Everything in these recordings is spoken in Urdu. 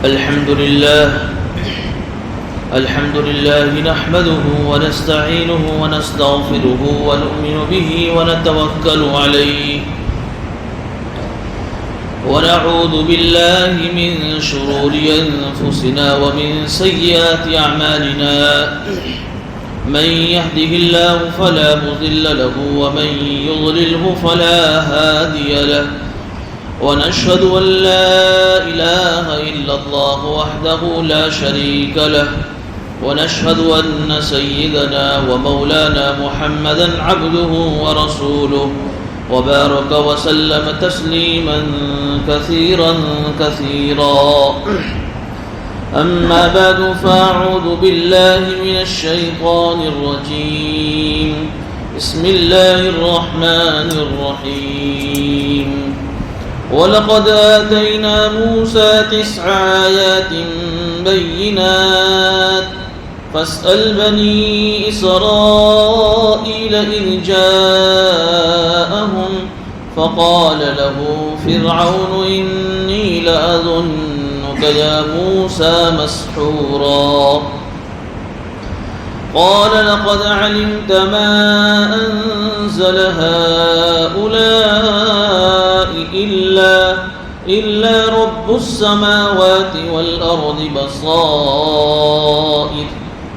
الحمد لله نحمده ونستعينه ونستغفره ونؤمن به ونتوكل عليه ونعوذ بالله من شرور أنفسنا ومن سيئات أعمالنا من يهده الله فلا مضل له ومن يضلله فلا هادي له ونشهد أن لا إله إلا الله وحده لا شريك له ونشهد أن سيدنا ومولانا محمدا عبده ورسوله وبارك وسلم تسليما كثيرا أما بعد فأعوذ بالله من الشيطان الرجيم بسم الله الرحمن الرحيم وَلَقَدْ آتَيْنَا مُوسَى 9 آيَاتٍ بَيِّنَاتٍ فَاسْأَلْ بَنِي إِسْرَائِيلَ إِذْ جَاءَهُمْ فَقَالَ لَهُ فِرْعَوْنُ إِنِّي لَأَظُنُّكَ يَا مُوسَى مَسْحُورًا قال لقد علمت ما أنزل هؤلاء إلا رب السماوات والأرض بصائر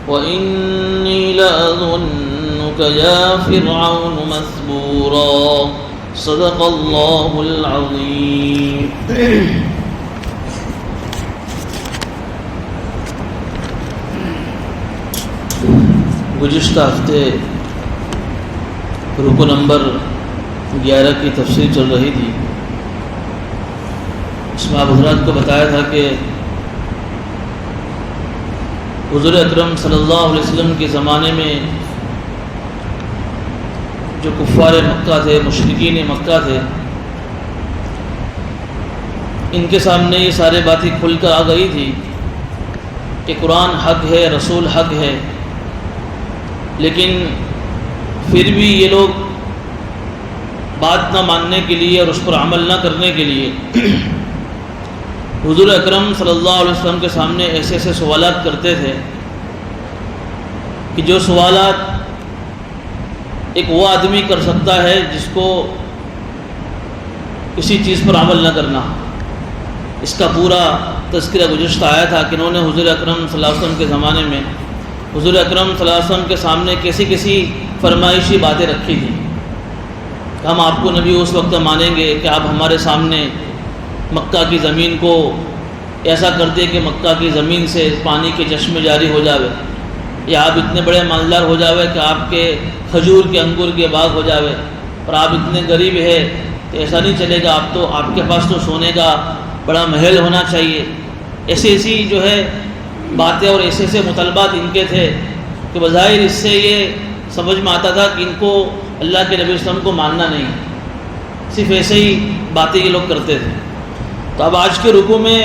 وإني لأظنك يا فرعون مثبورا صدق الله العظيم. گزشتہ ہفتے رکو نمبر 11 کی تفسیر چل رہی تھی. اس میں آپ حضرات کو بتایا تھا کہ حضور اکرم صلی اللہ علیہ وسلم کے زمانے میں جو کفار مکہ تھے، مشرکین مکہ تھے، ان کے سامنے یہ سارے باتیں کھل کر آ گئی تھی کہ قرآن حق ہے، رسول حق ہے، لیکن پھر بھی یہ لوگ بات نہ ماننے کے لیے اور اس پر عمل نہ کرنے کے لیے حضور اکرم صلی اللہ علیہ وسلم کے سامنے ایسے ایسے سوالات کرتے تھے کہ جو سوالات ایک وہ آدمی کر سکتا ہے جس کو کسی چیز پر عمل نہ کرنا. اس کا پورا تذکرہ گزشتہ آیا تھا کہ انہوں نے حضور اکرم صلی اللہ علیہ وسلم کے زمانے میں حضور اکرم صلی اللہ علیہ وسلم کے سامنے کیسی فرمائشی باتیں رکھی تھیں کہ ہم آپ کو نبی اس وقت مانیں گے کہ آپ ہمارے سامنے مکہ کی زمین کو ایسا کر دیں کہ مکہ کی زمین سے پانی کے چشمے جاری ہو جاوے، یا آپ اتنے بڑے مالدار ہو جاوے کہ آپ کے کھجور کے انگور کے باغ ہو جاوے، اور آپ اتنے غریب ہے تو ایسا نہیں چلے گا، آپ کے پاس تو سونے کا بڑا محل ہونا چاہیے. ایسی جو ہے باتیں اور ایسے ایسے مطالبات ان کے تھے کہ بظاہر اس سے یہ سمجھ میں آتا تھا کہ ان کو اللہ کے نبی صلی اللہ علیہ وسلم کو ماننا نہیں، صرف ایسے ہی باتیں یہ لوگ کرتے تھے. تو اب آج کے رکوع میں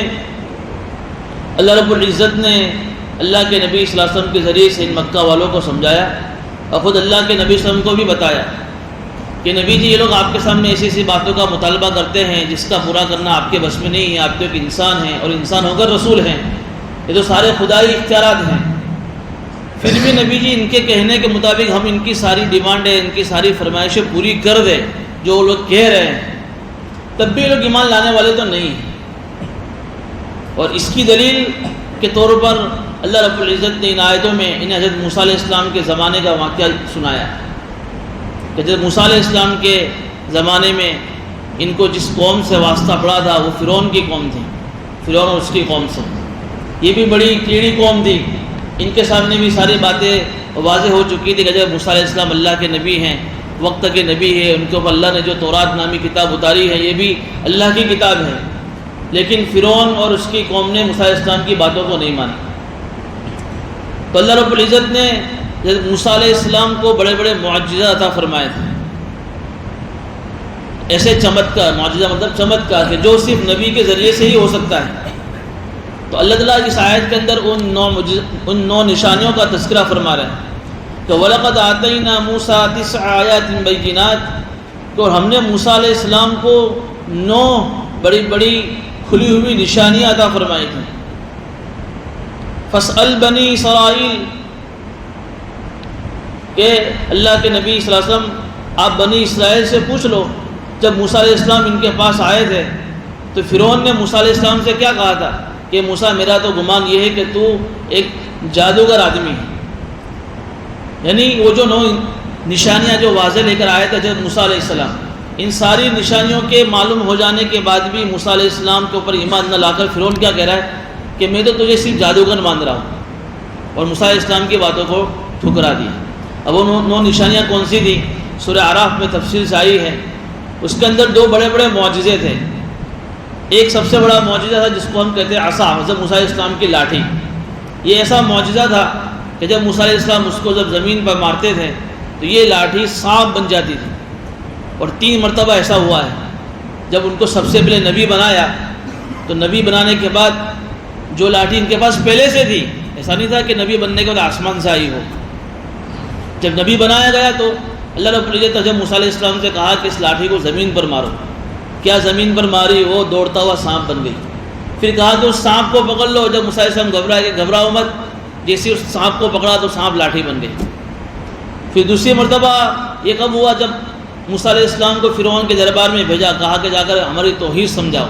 اللہ رب العزت نے اللہ کے نبی صلی اللہ علیہ وسلم کے ذریعے سے ان مکہ والوں کو سمجھایا اور خود اللہ کے نبی صلی اللہ علیہ وسلم کو بھی بتایا کہ نبی جی یہ لوگ آپ کے سامنے ایسی ایسی باتوں کا مطالبہ کرتے ہیں جس کا پورا کرنا آپ کے بس میں نہیں ہے. آپ تو ایک انسان ہیں اور انسان ہو کر رسول ہیں، یہ تو سارے خدائی اختیارات ہیں. پھر بھی نبی جی ان کے کہنے کے مطابق ہم ان کی ساری ڈیمانڈیں، ان کی ساری فرمائشیں پوری کر دیں جو وہ لوگ کہہ رہے ہیں، تب بھی لوگ ایمان لانے والے تو نہیں ہیں. اور اس کی دلیل کے طور پر اللہ رب العزت نے ان آیتوں میں انہیں حضرت موسیٰ علیہ السلام کے زمانے کا واقعہ سنایا کہ حضرت موسیٰ علیہ السلام کے زمانے میں ان کو جس قوم سے واسطہ پڑا تھا وہ فرعون کی قوم تھی، فرعون اور اس کی قوم سے. یہ بھی بڑی کیڑی قوم تھی، ان کے سامنے بھی ساری باتیں واضح ہو چکی تھی کہ جب موسیٰ علیہ السلام اللہ کے نبی ہیں، وقت کے نبی ہے، ان کے اوپر اللہ نے جو تورات نامی کتاب اتاری ہے یہ بھی اللہ کی کتاب ہے. لیکن فرعون اور اس کی قوم نے موسیٰ علیہ السلام کی باتوں کو نہیں مانا. تو اللہ رب العزت نے موسیٰ علیہ السلام کو بڑے بڑے معجزہ عطا فرمائے تھے، ایسے چمتکار. معجزہ مطلب چمتکار کہ جو صرف نبی کے ذریعے سے ہی ہو سکتا ہے. تو اللہ تعالیٰ اس آیت کے اندر ان 9 نشانیوں کا تذکرہ فرما رہے ہیں کہ وَلَقَدْ آتَيْنَا مُوسَىٰ 9 آیَاتٍ بَيِّنَاتٍ، اور ہم نے موسیٰ علیہ السلام کو 9 بڑی بڑی کھلی ہوئی نشانیاں عطا فرمائی تھیں. فاسأل بنی اسرائیل، کہ اللہ کے نبی صلی اللہ علیہ وسلم آپ بنی اسرائیل سے پوچھ لو، جب موسیٰ علیہ السلام ان کے پاس آئے تھے تو فرعون نے موسیٰ علیہ السلام سے کیا کہا تھا کہ موسیٰ میرا تو گمان یہ ہے کہ تو ایک جادوگر آدمی ہے، یعنی وہ جو 9 نشانیاں جو واضح لے کر آئے تھے حضرت موسیٰ علیہ السلام، ان ساری نشانیوں کے معلوم ہو جانے کے بعد بھی موسیٰ علیہ السلام کے اوپر ایمان نہ لا کر فرعون کیا کہہ رہا ہے کہ میں تو تجھے صرف جادوگر مان رہا ہوں، اور موسیٰ علیہ السلام کی باتوں کو ٹھکرا دیا۔ اب وہ 9 نشانیاں کون سی تھیں؟ سورہ اعراف میں تفصیل سے آئی ہے، اس کے اندر 2 بڑے بڑے معجزے تھے۔ ایک سب سے بڑا معجزہ تھا جس کو ہم کہتے ہیں عصا، حضرت موسیٰ علیہ السلام کی لاٹھی۔ یہ ایسا معجزہ تھا کہ جب موسیٰ علیہ السلام اس کو جب زمین پر مارتے تھے تو یہ لاٹھی سانپ بن جاتی تھی، اور 3 مرتبہ ایسا ہوا ہے۔ جب ان کو سب سے پہلے نبی بنایا تو نبی بنانے کے بعد جو لاٹھی ان کے پاس پہلے سے تھی، ایسا نہیں تھا کہ نبی بننے کے بعد آسمان سے آئی ہو، جب نبی بنایا گیا تو اللہ رب العزت جب موسیٰ علیہ السلام سے کہا کہ اس لاٹھی کو زمین پر مارو، کیا زمین پر ماری؟ وہ دوڑتا ہوا سانپ بن گئی۔ پھر کہا کہ اس سانپ کو پکڑ لو، جب موسیٰ علیہ السلام گھبرائے کہ گھبراؤ مت، جیسے اس سانپ کو پکڑا تو سانپ لاٹھی بن گئی۔ پھر دوسری مرتبہ یہ کب ہوا؟ جب موسیٰ علیہ السلام کو فرعون کے دربار میں بھیجا، کہا کہ جا کر ہماری توحید سمجھاؤ،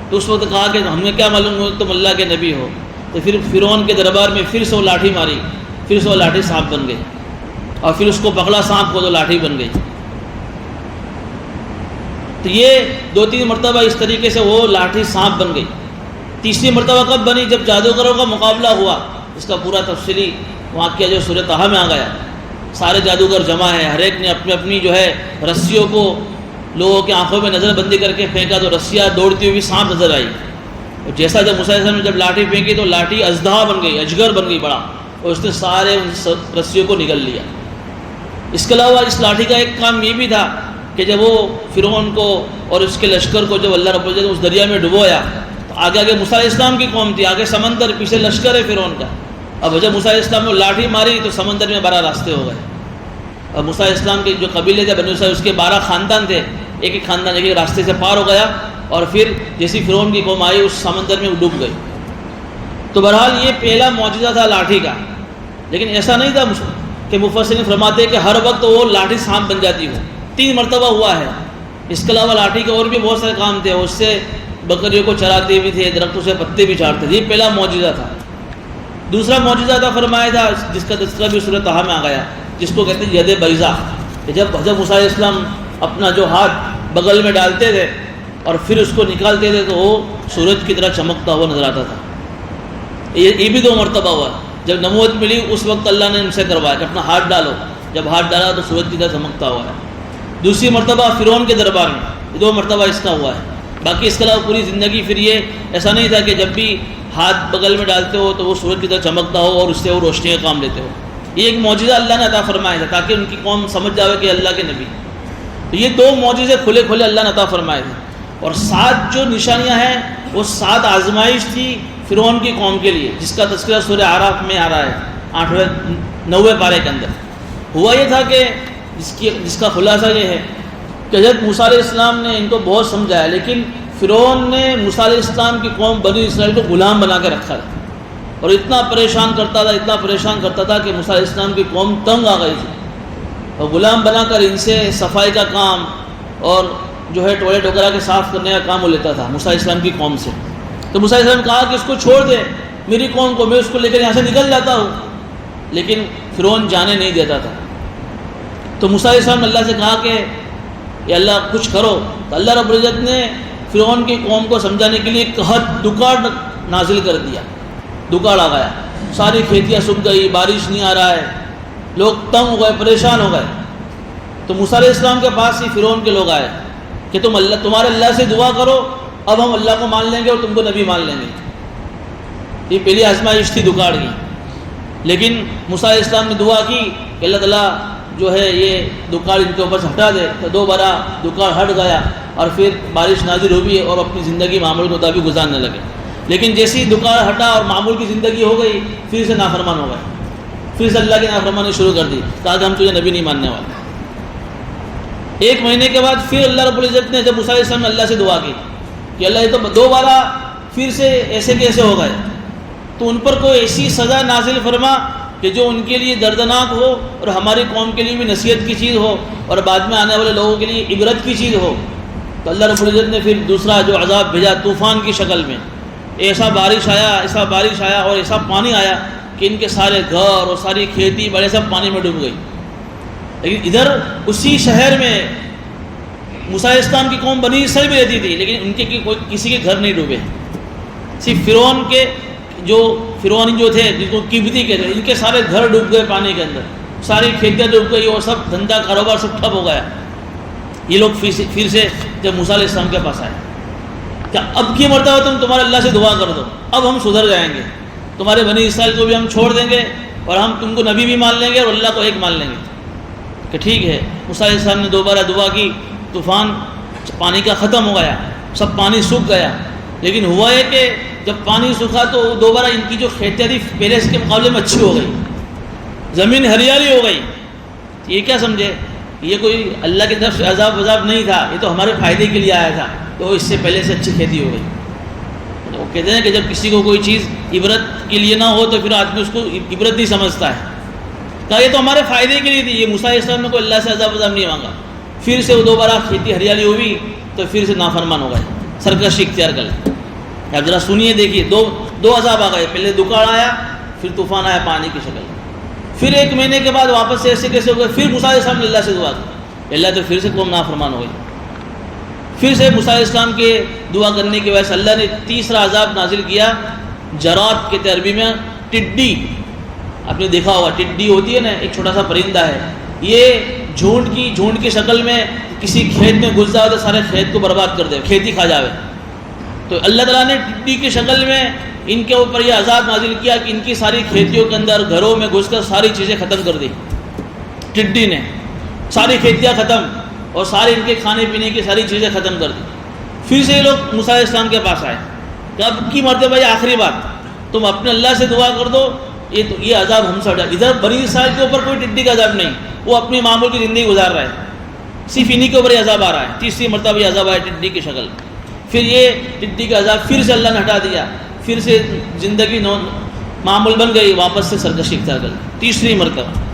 تو اس وقت کہا کہ ہمیں کیا معلوم ہو تم اللہ کے نبی ہو، تو پھر فرعون کے دربار میں پھر سے وہ لاٹھی ماری، پھر سے وہ لاٹھی سانپ بن گئی، اور پھر اس کو پکڑا سانپ کو تو لاٹھی بن گئی۔ تو یہ 2-3 مرتبہ اس طریقے سے وہ لاٹھی سانپ بن گئی۔ تیسری مرتبہ کب بنی؟ جب جادوگروں کا مقابلہ ہوا، اس کا پورا تفصیلی واقعہ جو سورہ طٰہٰ میں آ گیا، سارے جادوگر جمع ہیں، ہر ایک نے اپنی اپنی جو ہے رسیوں کو لوگوں کی آنکھوں میں نظر بندی کر کے پھینکا تو رسیاں دوڑتی ہوئی سانپ نظر آئی، اور جیسا جب موسیٰ علیہ السلام نے جب لاٹھی پھینکی تو لاٹھی اژدہا بن گئی، اجگر بن گئی بڑا، اور اس نے سارے ان رسیوں کو نگل لیا۔ اس کے علاوہ اس لاٹھی کا ایک کام یہ بھی تھا کہ جب وہ فرعون کو اور اس کے لشکر کو جب اللہ رب العزت نے اس دریا میں ڈبویا تو آگے آگے موسیٰ علیہ السلام کی قوم تھی، آگے سمندر، پیچھے لشکر ہے فرعون کا۔ اب جب موسیٰ علیہ السلام نے لاٹھی ماری تو سمندر میں 12 راستے ہو گئے، اور موسیٰ علیہ السلام کے جو قبیلے تھے بنی اسرائیل، اس کے 12 خاندان تھے، ایک ایک خاندان ایک ایک راستے سے پار ہو گیا، اور پھر جیسی فرعون کی قوم آئی اس سمندر میں ڈوب گئی۔ تو بہرحال یہ پہلا معجزہ تھا لاٹھی کا، لیکن ایسا نہیں تھا کہ مفسرین فرماتے ہیں کہ ہر وقت وہ لاٹھی سانپ بن جاتی ہو، 3 مرتبہ ہوا ہے۔ اس کے علاوہ لاٹھی کے اور بھی بہت سارے کام تھے، اس سے بکریوں کو چراتے بھی تھے، درختوں سے پتے بھی چاڑتے تھے، یہ پہلا معجزہ تھا۔ دوسرا معجزہ تھا فرمایا تھا جس کا تذکرہ بھی سورہ طٰہٰ میں آ گیا، جس کو کہتے ہیں ید بیضا، کہ جب حضرت موسیٰ علیہ السلام اپنا جو ہاتھ بغل میں ڈالتے تھے اور پھر اس کو نکالتے تھے تو وہ سورج کی طرح چمکتا ہوا نظر آتا تھا۔ یہ بھی 2 مرتبہ ہوا۔ جب نبوت ملی اس وقت اللہ نے ان سے کروایا کہ اپنا ہاتھ ڈالو، جب ہاتھ ڈالا تو سورج کی طرح چمکتا ہوا ہے۔ دوسری مرتبہ فرعون کے دربار میں، 2 مرتبہ اس کا ہوا ہے۔ باقی اس کے علاوہ پوری زندگی پھر یہ ایسا نہیں تھا کہ جب بھی ہاتھ بغل میں ڈالتے ہو تو وہ سورج کی طرح چمکتا ہو اور اس سے وہ روشنی کا کام لیتے ہو۔ یہ ایک معجزہ اللہ نے عطا فرمایا تھا تاکہ ان کی قوم سمجھ جاوے کہ اللہ کے نبی۔ تو یہ 2 معجزے کھلے کھلے اللہ نے عطا فرمائے تھے، اور 7 جو نشانیاں ہیں وہ 7 آزمائش تھی فرعون کی قوم کے لیے، جس کا تذکرہ سورہ اعراف میں آ رہا ہے 8ویں 9ویں پارے کے اندر۔ ہوا یہ تھا کہ جس کا خلاصہ یہ ہے کہ حضرت موسیٰ علیہ السلام نے ان کو بہت سمجھایا، لیکن فرعون نے موسیٰ علیہ السلام کی قوم بنی اسرائیل کو غلام بنا کے رکھا تھا، اور اتنا پریشان کرتا تھا کہ موسیٰ علیہ السلام کی قوم تنگ آ گئی تھی، اور غلام بنا کر ان سے صفائی کا کام اور جو ہے ٹوائلٹ وغیرہ کے صاف کرنے کا کام وہ لیتا تھا موسیٰ علیہ السلام کی قوم سے۔ تو موسیٰ علیہ السلام نے کہا کہ اس کو چھوڑ دے میری قوم کو، میں اس کو لے کر یہاں سے نکل جاتا ہوں، لیکن فرعون جانے نہیں دیتا تھا۔ تو موسیٰ علیہ السلام نے اللہ سے کہا کہ یا اللہ کچھ کرو، تو اللہ رب العزت نے فرعون کی قوم کو سمجھانے کے لیے قحط دکاڑ نازل کر دیا، دکاڑ آ گیا، ساری کھیتیاں سوکھ گئی، بارش نہیں آ رہا ہے، لوگ تنگ ہو گئے، پریشان ہو گئے۔ تو موسیٰ علیہ السلام کے پاس ہی فرعون کے لوگ آئے کہ تمہارے اللہ سے دعا کرو، اب ہم اللہ کو مان لیں گے اور تم کو نبی مان لیں گے۔ یہ پہلی آزمائش تھی دکاڑ کی، لیکن موسیٰ علیہ السلام نے دعا کی کہ اللہ تعالیٰ جو ہے یہ دکاڑ ان کے اوپر سے ہٹا دے، تو 2 بار دکاڑ ہٹ گیا اور پھر بارش نازل ہوئی اور اپنی زندگی معمول کے مطابق گزارنے لگے۔ لیکن جیسی دکاڑ ہٹا اور معمول کی زندگی ہو گئی، پھر سے نافرمان ہو گئے، پھر سے اللہ کی نافرمانی شروع کر دی، کہا کہ ہم تجھے نبی نہیں ماننے والے۔ 1 مہینے کے بعد پھر اللہ رب العزت نے جب موسیٰ علیہ السلام نے اللہ سے دعا کی کہ اللہ یہ تو 2 بار پھر سے ایسے کیسے ہو گئے، تو ان پر کوئی ایسی سزا نازل فرما کہ جو ان کے لیے دردناک ہو اور ہماری قوم کے لیے بھی نصیحت کی چیز ہو اور بعد میں آنے والے لوگوں کے لیے عبرت کی چیز ہو۔ تو اللہ رب العزت نے پھر دوسرا جو عذاب بھیجا طوفان کی شکل میں، ایسا بارش آیا اور ایسا پانی آیا کہ ان کے سارے گھر اور ساری کھیتی بڑے سب پانی میں ڈوب گئی۔ لیکن ادھر اسی شہر میں موسیٰ علیہ السلام کی قوم بنی اسرائیل بھی رہتی تھی، لیکن ان کے کسی کے گھر نہیں ڈوبے، صرف فرعون جو تھے جن کو قبطی کہتے ہیں، ان کے سارے گھر ڈوب گئے پانی کے اندر، ساری کھیتیاں ڈوب گئی اور سب دھندا کاروبار سب ٹھپ ہو گیا۔ یہ لوگ پھر سے جب موسیٰ علیہ السلام کے پاس آئے، کیا اب کی مرتبہ تمہارے اللہ سے دعا کر دو، اب ہم سدھر جائیں گے، تمہارے بنی اسرائیل کو بھی ہم چھوڑ دیں گے اور ہم تم کو نبی بھی مان لیں گے اور اللہ کو ایک مان لیں گے۔ کہ ٹھیک ہے، موسیٰ علیہ السلام نے دوبارہ دعا کی، طوفان پانی کا ختم ہو گیا، سب پانی سوکھ گیا۔ لیکن ہوا ہے کہ جب پانی سوکھا تو دوبارہ ان کی جو کھیتیاں تھی پہلے اس کے مقابلے میں اچھی ہو گئی، زمین ہریالی ہو گئی۔ یہ کیا سمجھے، یہ کوئی اللہ کی طرف سے عذاب نہیں تھا، یہ تو ہمارے فائدے کے لیے آیا تھا، تو اس سے پہلے سے اچھی کھیتی ہو گئی۔ وہ کہتے ہیں کہ جب کسی کو کوئی چیز عبرت کے لیے نہ ہو تو پھر آدمی اس کو عبرت نہیں سمجھتا ہے۔ کہا یہ تو ہمارے فائدے کے لیے تھی، یہ موسیٰ علیہ السلام نے کوئی اللہ سے عذاب نہیں مانگا۔ پھر سے وہ دوبارہ کھیتی ہریالی ہوئی تو پھر سے نافرمان ہو گئے، سرکشی اختیار کر لیں۔ اب ذرا سنیے، دیکھیے، دو عذاب آ گئے، پہلے دکاڑ آیا، پھر طوفان آیا پانی کی شکل میں۔ پھر 1 مہینے کے بعد واپس سے ایسے کیسے ہو گئے، پھر موسیٰ علیہ السلام نے اللہ سے دعا کی، اللہ تو پھر سے قوم نافرمان ہو گئی۔ پھر سے موسیٰ علیہ السلام کے دعا کرنے کی وجہ سے اللہ نے تیسرا عذاب نازل کیا، جراد کے عربی میں ٹڈی۔ آپ نے دیکھا ہوگا، ٹڈی ہوتی ہے نا، ایک چھوٹا سا پرندہ ہے، یہ جھونڈ کی شکل میں کسی کھیت میں گھس جاؤ تو سارے کھیت کو برباد کر دے، کھیتی کھا جاوے۔ تو اللہ تعالیٰ نے ٹڈی کی شکل میں ان کے اوپر یہ عذاب نازل کیا کہ ان کی ساری کھیتیوں کے اندر گھروں میں گھس کر ساری چیزیں ختم کر دی۔ ٹڈی نے ساری کھیتیاں ختم اور سارے ان کے کھانے پینے کی ساری چیزیں ختم کر دی۔ پھر سے یہ لوگ موسیٰ علیہ السلام کے پاس آئے کہ اب کی مرتبہ یہ آخری بات، تم اپنے اللہ سے دعا کر دو، یہ عذاب ہم سے ہٹ جائے۔ ادھر بنی اسرائیل کے اوپر کوئی ٹڈی کا عذاب نہیں، وہ اپنی معمول کی زندگی گزار رہا ہے، صرف انہی کے اوپر یہ عذاب آ رہا ہے۔ تیسری مرتبہ یہ عذاب آیا ٹڈی کی شکل۔ پھر یہ ٹڈی کا عذاب پھر سے اللہ نے ہٹا دیا، پھر سے زندگی معمول بن گئی، واپس سے سرکشی اختیار کر لی تیسری مرتبہ۔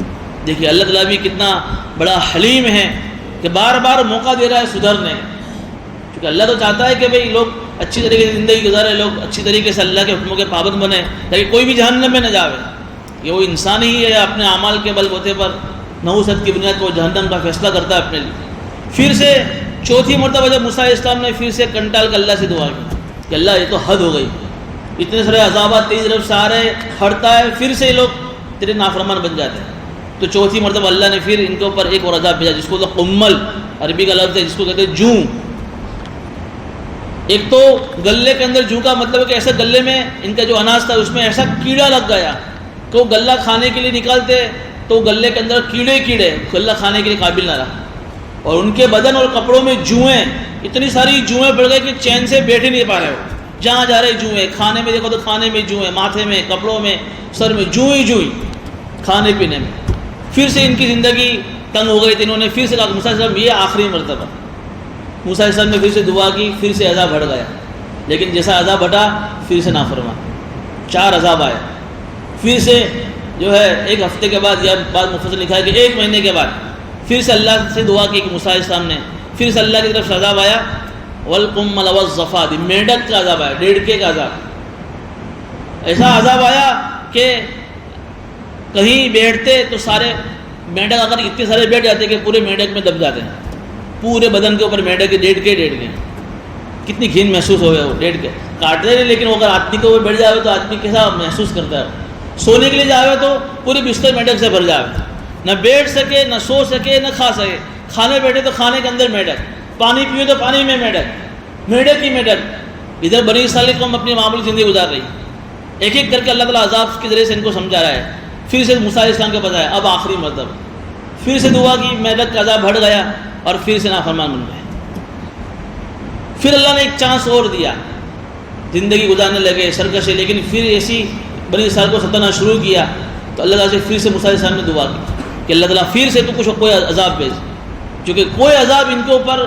دیکھیے اللہ تعالیٰ بھی کتنا بڑا حلیم ہے کہ بار بار موقع دے رہا ہے سدھرنے، کیونکہ اللہ تو چاہتا ہے کہ بھئی لوگ اچھی طریقے سے زندگی گزارے، لوگ اچھی طریقے سے اللہ کے حکموں کے پابند بنے، تاکہ کوئی بھی جہنم میں نہ جاوے۔ یہ وہ انسان ہی ہے اپنے اعمال کے بل بوتے پر نحوست کی بنیاد پر جہنم کا فیصلہ کرتا ہے اپنے لیے۔ پھر سے چوتھی مرتبہ جب موسیٰ علیہ السلام نے پھر سے کنٹال کر اللہ سے دعا کی کہ اللہ یہ تو حد ہو گئی، اتنے سارے عذابات تیری طرف سے آ رہے، ہٹتا ہے، پھر سے یہ لوگ تیرے نافرمان بن جاتے ہیں۔ تو چوتھی مرتبہ اللہ نے پھر ان کے اوپر ایک اور عذاب بھیجا، جس کو قمل عربی کا لفظ ہے، جس کو کہتے ہیں جوں۔ ایک تو گلے کے اندر جوں کا مطلب ہے کہ ایسے گلے میں ان کا جو اناج تھا اس میں ایسا کیڑا لگ گیا کہ وہ غلہ کھانے کے لیے نکالتے تو گلے کے اندر کیڑے غلہ کھانے کے لیے قابل نہ رہا، اور ان کے بدن اور کپڑوں میں جوئیں، اتنی ساری جوئیں بڑھ گئی کہ چین سے بیٹھ ہی نہیں پا رہے ہو، جہاں جا رہے جوئیں، کھانے میں دیکھو تو کھانے میں جوئیں، ماتھے میں، کپڑوں میں، سر میں جوئیں کھانے پینے میں۔ پھر سے ان کی زندگی تنگ ہو گئی تھی، انہوں نے پھر سے کہا موسیٰ علیہ السلام یہ آخری مرتبہ۔ موسیٰ علیہ السلام نے پھر سے دعا کی، پھر سے عذاب ہٹ گیا، لیکن جیسا عذاب ہٹا پھر سے نافرمان، 4 عذاب آئے۔ پھر سے جو ہے 1 ہفتے کے بعد، یا بعد مفصل لکھا ہے کہ 1 مہینے کے بعد پھر سے اللہ سے دعا کی کہ موسیٰ علیہ السلام نے، پھر سے اللہ کی طرف سے عذاب آیا، والقمل والضفادع، میڈک کا عذاب آیا، ڈیڑھکے کا عذاب۔ ایسا عذاب آیا کہ کہیں بیٹھتے تو سارے میڈک اگر اتنے سارے بیٹھ جاتے کہ پورے میڈک میں دب جاتے ہیں، پورے بدن کے اوپر میڈک کے ڈیڑھ کے کتنی گھن محسوس ہو گیا، وہ ڈیڑھ کے کاٹتے نہیں، لیکن وہ اگر آدمی کو بیٹھ جاوے تو آدمی کیسا محسوس کرتا ہے۔ سونے کے لیے جاوے تو پورے بستر میڈک سے بھر جاوے، نہ بیٹھ سکے، نہ سو سکے، نہ کھا سکے، کھانے بیٹھے تو کھانے کے اندر میڈک، پانی پیو تو پانی میں میڈک ہی میڈک۔ ادھر بنی اسرائیل قوم اپنی معمولی زندگی گزار رہی، ایک ایک کر کے اللہ تعالیٰ عذاب کے ذریعے سے ان کو سمجھا رہا ہے۔ پھر سے موسیٰ علیہ السلام کے پاس آیا، اب آخری مرتبہ پھر سے دعا کی، میڈک کا عذاب ہٹ گیا اور پھر سے نافرمان بن گئے۔ پھر اللہ نے ایک چانس اور دیا، زندگی گزارنے لگے سرکشی، لیکن پھر ایسی بنی اسرائیل کو ستانا شروع کیا تو اللہ تعالیٰ سے پھر سے موسیٰ علیہ السلام نے دعا کی کہ اللہ تعالیٰ پھر سے تو کچھ کوئی عذاب بھیج، کیونکہ کوئی عذاب ان کے اوپر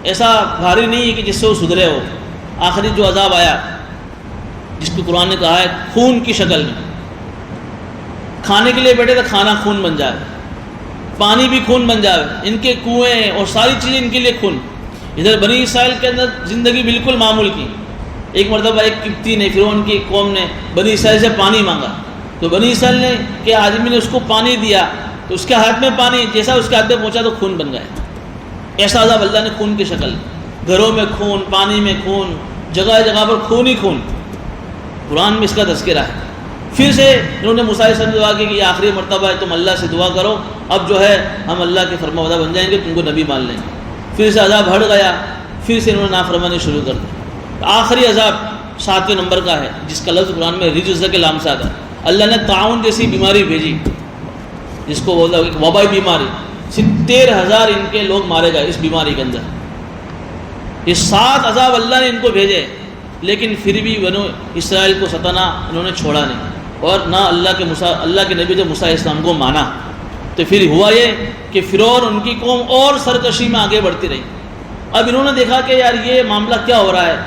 ایسا بھاری نہیں ہے کہ جس سے وہ سدھرے ہو۔ آخری جو عذاب آیا جس کو قرآن نے کہا ہے خون کی شکل میں. کھانے کے لیے بیٹھے تو کھانا خون بن جائے, پانی بھی خون بن جائے, ان کے کنویں اور ساری چیزیں ان کے لیے خون. ادھر بنی اسرائیل کے اندر زندگی بالکل معمول کی. ایک مرتبہ ایک قبطی نے, فرعون کی قوم نے بنی اسرائیل سے پانی مانگا, تو بنی اسرائیل نے کہ آدمی نے اس کو پانی دیا تو اس کے ہاتھ میں پانی جیسا اس کے ہاتھ میں پہنچا تو خون بن گیا. ایسا عذاب اللہ نے خون کی شکل, گھروں میں خون, پانی میں خون, جگہ جگہ پر خون ہی خون. قرآن میں اس کا تذکرہ ہے. پھر سے انہوں نے موسیٰ علیہ السلام دعا کی کہ یہ آخری مرتبہ ہے, تم اللہ سے دعا کرو, اب جو ہے ہم اللہ کے فرما بردار بن جائیں گے, تم کو نبی مان لیں گے. پھر سے عذاب ہٹ گیا, پھر سے انہوں نے نافرمانی شروع کر دی. آخری عذاب 7ویں نمبر کا ہے, جس کا لفظ قرآن میں رجز کے نام سے آتا ہے. اللہ نے طاعون جیسی بیماری بھیجی, جس کو بولتا ہے وبائی بیماری. 70,000 ان کے لوگ مارے گئے اس بیماری کے اندر. یہ 7 عذاب اللہ نے ان کو بھیجے, لیکن پھر بھی بنو اسرائیل کو ستانا انہوں نے چھوڑا نہیں, اور نہ اللہ کے نبی جب موسیٰ علیہ السلام کو مانا. تو پھر ہوا یہ کہ فرعون ان کی قوم اور سرکشی میں آگے بڑھتی رہی. اب انہوں نے دیکھا کہ یار یہ معاملہ کیا ہو رہا ہے,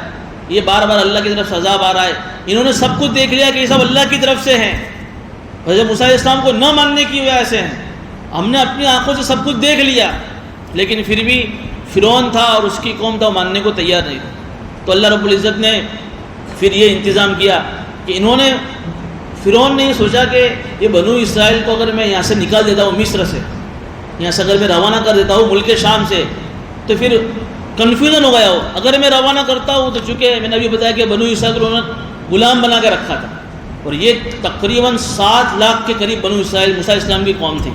یہ بار بار اللہ کی طرف سے عذاب آ رہا ہے. انہوں نے سب کچھ دیکھ لیا کہ یہ سب اللہ کی طرف سے ہیں, حضرت موسیٰ علیہ السلام کو نہ ماننے کی وجہ سے ہیں. ہم نے اپنی آنکھوں سے سب کچھ دیکھ لیا, لیکن پھر بھی فرعون تھا اور اس کی قوم تھا, وہ ماننے کو تیار نہیں تھا. تو اللہ رب العزت نے پھر یہ انتظام کیا کہ فرعون نے یہ سوچا کہ یہ بنو اسرائیل کو اگر میں یہاں سے نکال دیتا ہوں مصر سے, یہاں سے اگر میں روانہ کر دیتا ہوں ملک شام سے, تو پھر کنفیوژن ہو گیا ہو. اگر میں روانہ کرتا ہوں تو چونکہ میں نے ابھی بتایا کہ بنو اسرائیل کو انہوں نے غلام بنا کے رکھا تھا, اور یہ تقریباً 7 لاکھ کے قریب بنو اسرائیل موسیٰ علیہ السلام کی قوم تھی.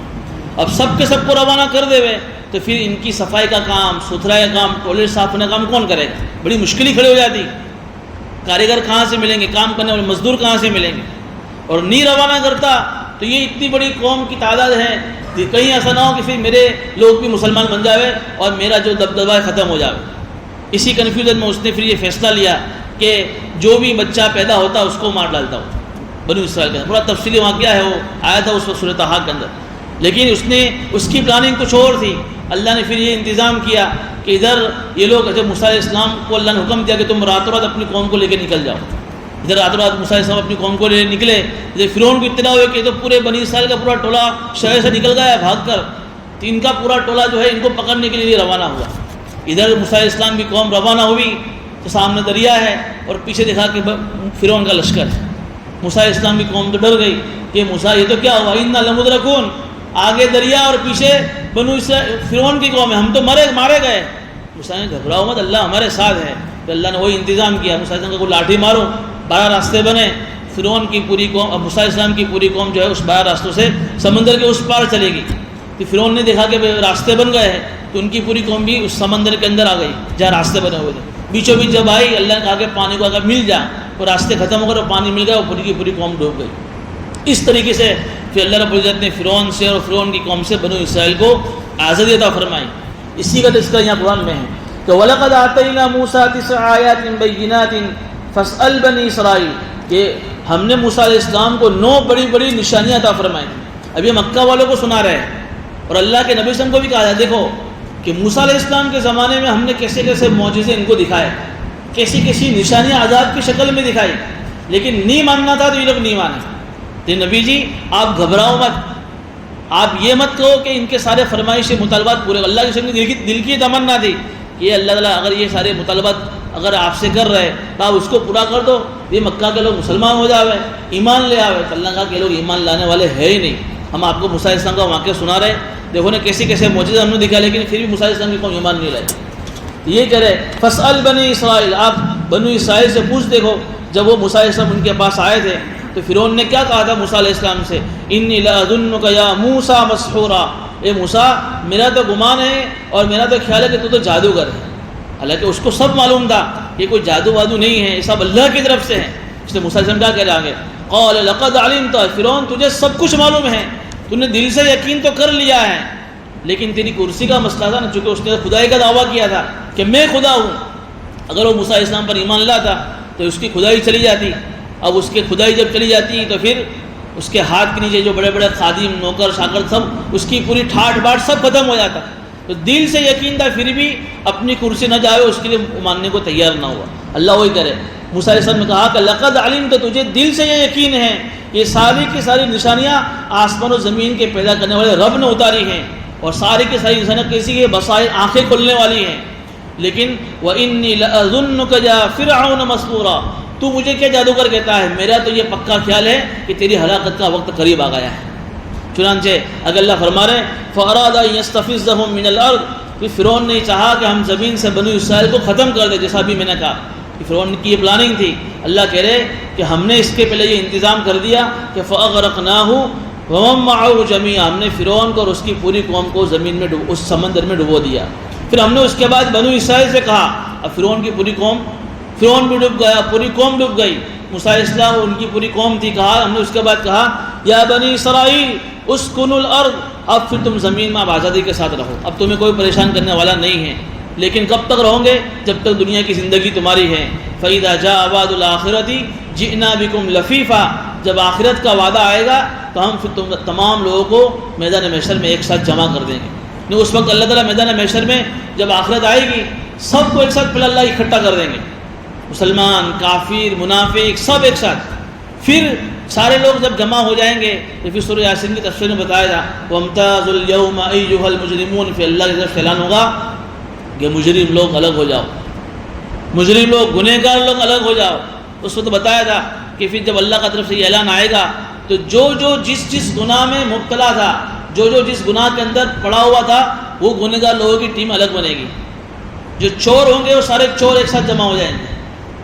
اب سب کے سب کو روانہ کر دے ہوئے تو پھر ان کی صفائی کا کام, ستھرائی کا کام, ٹوائلٹ صاف کرنے کا کام کون کرے گا؟ بڑی مشکل ہی کھڑی ہو جاتی. کاریگر کہاں سے ملیں گے, کام کرنے والے مزدور کہاں سے ملیں گے؟ اور نہیں روانہ کرتا تو یہ اتنی بڑی قوم کی تعداد ہے, کہیں ایسا نہ ہو کہ پھر میرے لوگ بھی مسلمان بن جاوے اور میرا جو دبدبہ ہے ختم ہو جاوے. اسی کنفیوژن میں اس نے پھر یہ فیصلہ لیا کہ جو بھی بچہ پیدا ہوتا اس کو مار ڈالتا ہوں. بنو اسرائیل کے اندر بڑا تفصیلی واقعہ ہے, وہ آیا تھا اس وقت سورۃ طٰہٰ کے اندر, لیکن اس کی پلاننگ کچھ اور تھی. اللہ نے پھر یہ انتظام کیا کہ ادھر یہ لوگ جب موسیٰ علیہ السلام کو اللہ نے حکم دیا کہ تم راتوں رات اپنی قوم کو لے کے نکل جاؤ, ادھر راتوں رات موسیٰ علیہ السلام اپنی قوم کو لے نکلے. ادھر فرعون کو اطلاع ہوئے کہ تو پورے بنی اسرائیل کا پورا ٹولہ شہر سے نکل گیا بھاگ کر, تو ان کا پورا ٹولہ جو ہے ان کو پکڑنے کے لیے روانہ ہوا. ادھر موسیٰ علیہ السلام کی قوم روانہ ہوئی تو سامنے دریا ہے اور پیچھے دیکھا کہ فرعون کا لشکر ہے. موسیٰ علیہ السلام کی قوم تو ڈر گئی کہ موسیٰ یہ تو کیا ہوا, انا لمدرکون, آگے دریا اور پیچھے بنو اسرائیل فرعون کی قوم ہے, ہم تو مارے گئے. موسیٰ نے گھبراؤ مت, اللہ ہمارے ساتھ ہے. تو اللہ نے وہی انتظام کیا, موسیٰ علیہ السلام کو لاٹھی مارو, 12 راستے بنے. فرعون کی پوری قوم, اب موسیٰ علیہ السلام کی پوری قوم جو ہے اس 12 راستوں سے سمندر کے اس پار چلے گی. تو فرعون نے دیکھا کہ راستے بن گئے ہیں, تو ان کی پوری قوم بھی اس سمندر کے اندر آ گئی جہاں راستے بنے ہوئے تھے. بیچوں بیچ جب آئی, اللہ نے کہا کہ پانی کو اگر مل جا, وہ راستے ختم ہو گئے, اور پانی مل گیا, وہ پوری کی پوری قوم ڈوب گئی. اس طریقے سے پھر اللہ رب العزت نے فرعون سے اور فرعون کی قوم سے بنو اسرائیل کو آزادی عطا فرمائی. اسی کا تذکرہ یہاں قرآن میں ہے کہ وَلَقَدْ آتَيْنَا مُوسَىٰ 9 آیَاتٍ بَيِّنَاتٍ فَاسْأَلْ بَنِي إِسْرَائِیل, کہ ہم نے موسیٰ علیہ السلام کو 9 بڑی بڑی نشانیاں عطا فرمائی تھیں. اب یہ مکہ والوں کو سنا رہے ہیں, اور اللہ کے نبی صلی اللہ علیہ وسلم کو بھی کہا ہے دیکھو کہ موسیٰ علیہ السلام کے زمانے میں ہم نے کیسے کیسے معجزے ان کو دکھائے, کیسی کیسی نشانیاں عذاب کی شکل میں دکھائی, لیکن نہیں ماننا تھا تو یہ لوگ نہیں مانے. تو نبی جی آپ گھبراؤ مت, آپ یہ مت کہو کہ ان کے سارے فرمائشی مطالبات پورے, اللہ کے سامنے دل کی تمنا تھی کہ اللہ تعالیٰ اگر یہ سارے مطالبات اگر آپ سے کر رہے تو آپ اس کو پورا کر دو, یہ مکہ کے لوگ مسلمان ہو جاوے, ایمان لے آوے. تو اللہ کہا کہ لوگ ایمان لانے والے ہے ہی نہیں. ہم آپ کو موسیٰ علیہ السلام کا واقعہ سنا رہے, دیکھو نا کیسے کیسے معجزہ ہم نے دکھا, لیکن پھر بھی موسیٰ علیہ السلام کی قوم ایمان نہیں لائے. یہ کہہ رہے فاسأل بنی اسرائیل, آپ بنو اسرائیل سے پوچھ دیکھو. جب وہ موسیٰ علیہ السلام ان کے پاس آئے تھے تو فرعون نے کیا کہا تھا موسیٰ علیہ السلام سے, انی لأظنک یا موسیٰ مسحورا, اے موسیٰ میرا تو گمان ہے اور میرا تو خیال ہے کہ تو جادوگر ہے. حالانکہ اس کو سب معلوم تھا کہ کوئی جادو وادو نہیں ہے, یہ سب اللہ کی طرف سے ہے. اس نے موسیٰ علیہ السلام کیا کہہ رہے آگے, قال لقد علمت, فرعون تجھے سب کچھ معلوم ہے, تو نے دل سے یقین تو کر لیا ہے, لیکن تیری کرسی کا مسئلہ تھا نا, چونکہ اس نے خدائی کا دعویٰ کیا تھا کہ میں خدا ہوں. اگر وہ موسیٰ علیہ السلام پر ایمان لاتا تو اس کی خدائی چلی جاتی. اب اس کی خدائی جب چلی جاتی تو پھر اس کے ہاتھ کے نیچے جو بڑے بڑے خادم نوکر شاکر سب اس کی پوری ٹھاٹ باٹ سب ختم ہو جاتا. تو دل سے یقین تھا, پھر بھی اپنی کرسی نہ جائے, اس کے لیے ماننے کو تیار نہ ہوا. اللہ وہی کرے موسیٰ علیہ السلام نے کہا کہ لقد علمت، تجھے دل سے یہ یقین ہے یہ ساری کی ساری نشانیاں آسمان و زمین کے پیدا کرنے والے رب نے اتاری ہیں، اور ساری کی ساری نشانیاں کیسی ہے؟ بصائر، آنکھیں کھلنے والی ہیں، لیکن وَإِنِّي لَأَظُنُّكَ يَا فِرْعَوْنَ مَسْحُورًا، تو مجھے کیا جادوگر کہتا ہے؟ میرا تو یہ پکا خیال ہے کہ تیری ہلاکت کا وقت قریب آ گیا ہے۔ چنانچہ اگر اللہ فرما رہے فَأَرَادَ أَن يَسْتَفِزَّهُم مِّنَ الْأَرْضِ، تو فرعون نے چاہا کہ ہم زمین سے بنی اسرائیل کو ختم کر دیں، جیسا بھی میں نے کہا کہ فرعون کی یہ پلاننگ تھی۔ اللہ کہہ رہے کہ ہم نے اس کے پہلے یہ انتظام کر دیا کہ فَأَغْرَقْنَاهُ وَمَن مَّعَهُ جَمِيعًا، ہم نے فرعون کو اور اس کی پوری قوم کو زمین میں اس سمندر میں ڈبو دیا۔ پھر ہم نے اس کے بعد بنو اسرائیل سے کہا، اب فرعون کی پوری قوم، فرعون بھی ڈوب گیا، پوری قوم ڈوب گئی، موسیٰ علیہ السلام ان کی پوری قوم تھی، کہا ہم نے اس کے بعد کہا یا بنی اسرائیل اسکنوا الارض، اب پھر تم زمین میں اب آزادی کے ساتھ رہو، اب تمہیں کوئی پریشان کرنے والا نہیں ہے، لیکن کب تک رہو گے؟ جب تک دنیا کی زندگی تمہاری ہے۔ فَإِذَا جَاءَ وَعْدُ الْآخِرَةِ جِئْنَا بِكُمْ لَفِيفًا، جب آخرت کا وعدہ آئے گا تو ہم پھر تمام لوگوں کو میدان محشر میں ایک ساتھ جمع کر دیں گے۔ نہیں، اس وقت اللہ تعالیٰ میدان محشر میں جب آخرت آئے گی سب کو ایک ساتھ پہلے اللہ اکٹھا کر دیں گے، مسلمان، کافر، منافق، سب ایک ساتھ۔ پھر سارے لوگ جب جمع ہو جائیں گے تو پھر سورہ یاسین کی تفسیر میں بتایا جا وَامْتَازُوا الْيَوْمَ أَيُّهَا الْمُجْرِمُونَ، پھر اللہ کی طرف اعلان ہوگا کہ مجرم لوگ الگ ہو جاؤ، مجرم لوگ، گنہگار لوگ الگ ہو جاؤ۔ اس وقت بتایا تھا کہ پھر جب اللہ کی طرف سے یہ اعلان آئے گا تو جو جس گناہ میں مبتلا تھا، جو جس گناہ کے اندر پڑا ہوا تھا، وہ گنہگار لوگوں کی ٹیم الگ بنے گی۔ جو چور ہوں گے وہ سارے چور ایک ساتھ جمع ہو جائیں گے،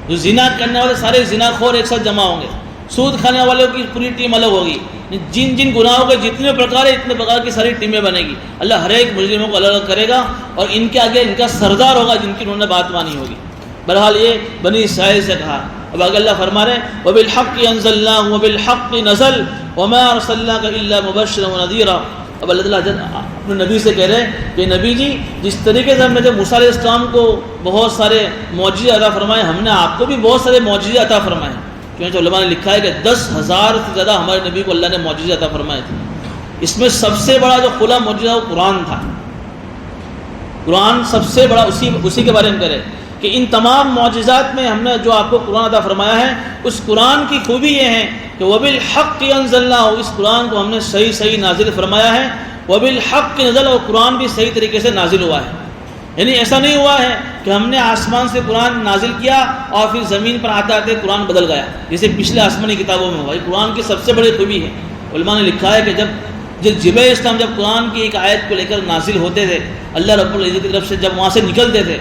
جو زنا کرنے والے سارے زنا خور ایک ساتھ جمع ہوں گے، سود کھانے والوں کی پوری ٹیم الگ ہوگی، جن گناہوں کے جتنے پرکار ہیں اتنے پرکار کی ساری ٹیمیں بنے گی۔ اللہ ہر ایک مجرموں کو الگ الگ کرے گا اور ان کے آگے ان کا سردار ہوگا جن کی انہوں نے بات مانی ہوگی۔ بہرحال یہ بنی اسرائیل سے کہا۔ اب آگے اللہ فرما رہے ہیں وَبِالْحَقِّ أَنزَلْنَاهُ وَبِالْحَقِّ نَزَلَ وَمَا أَرْسَلْنَاكَ إِلَّا مُبَشِّرًا وَنَذِيرًا۔ اب اللہ تعالیٰ اپنے نبی سے کہہ رہے ہیں کہ نبی جی، جس طریقے سے ہم نے جب موسیٰ علیہ السلام کو بہت سارے معجزے عطا فرمائے، ہم نے آپ کو بھی بہت سارے معجزے عطا فرمائے۔ کیونکہ علماء نے لکھا ہے کہ 10,000 سے زیادہ ہمارے نبی کو اللہ نے معجزے عطا فرمائے تھے۔ اس میں سب سے بڑا جو کھلا معجزہ وہ قرآن تھا۔ قرآن سب سے بڑا، اسی کے بارے میں کرے کہ ان تمام معجزات میں ہم نے جو آپ کو قرآن عطا فرمایا ہے، اس قرآن کی خوبی یہ ہے کہ وَبِالْحَقِّ أَنزَلْنَاهُ، اس قرآن کو ہم نے صحیح نازل فرمایا ہے، وَبِالْحَقِّ نَزَلَ، اور قرآن بھی صحیح طریقے سے نازل ہوا ہے۔ یعنی ایسا نہیں ہوا ہے کہ ہم نے آسمان سے قرآن نازل کیا اور پھر زمین پر آتے آتے قرآن بدل گیا، جیسے پچھلے آسمانی کتابوں میں ہوا۔ یہ قرآن کی سب سے بڑی خوبی ہے۔ علماء نے لکھا ہے کہ جب جبریل اسلام جب قرآن کی ایک آیت کو لے کر نازل ہوتے تھے اللہ رب العزت کی طرف سے، جب وہاں سے نکلتے تھے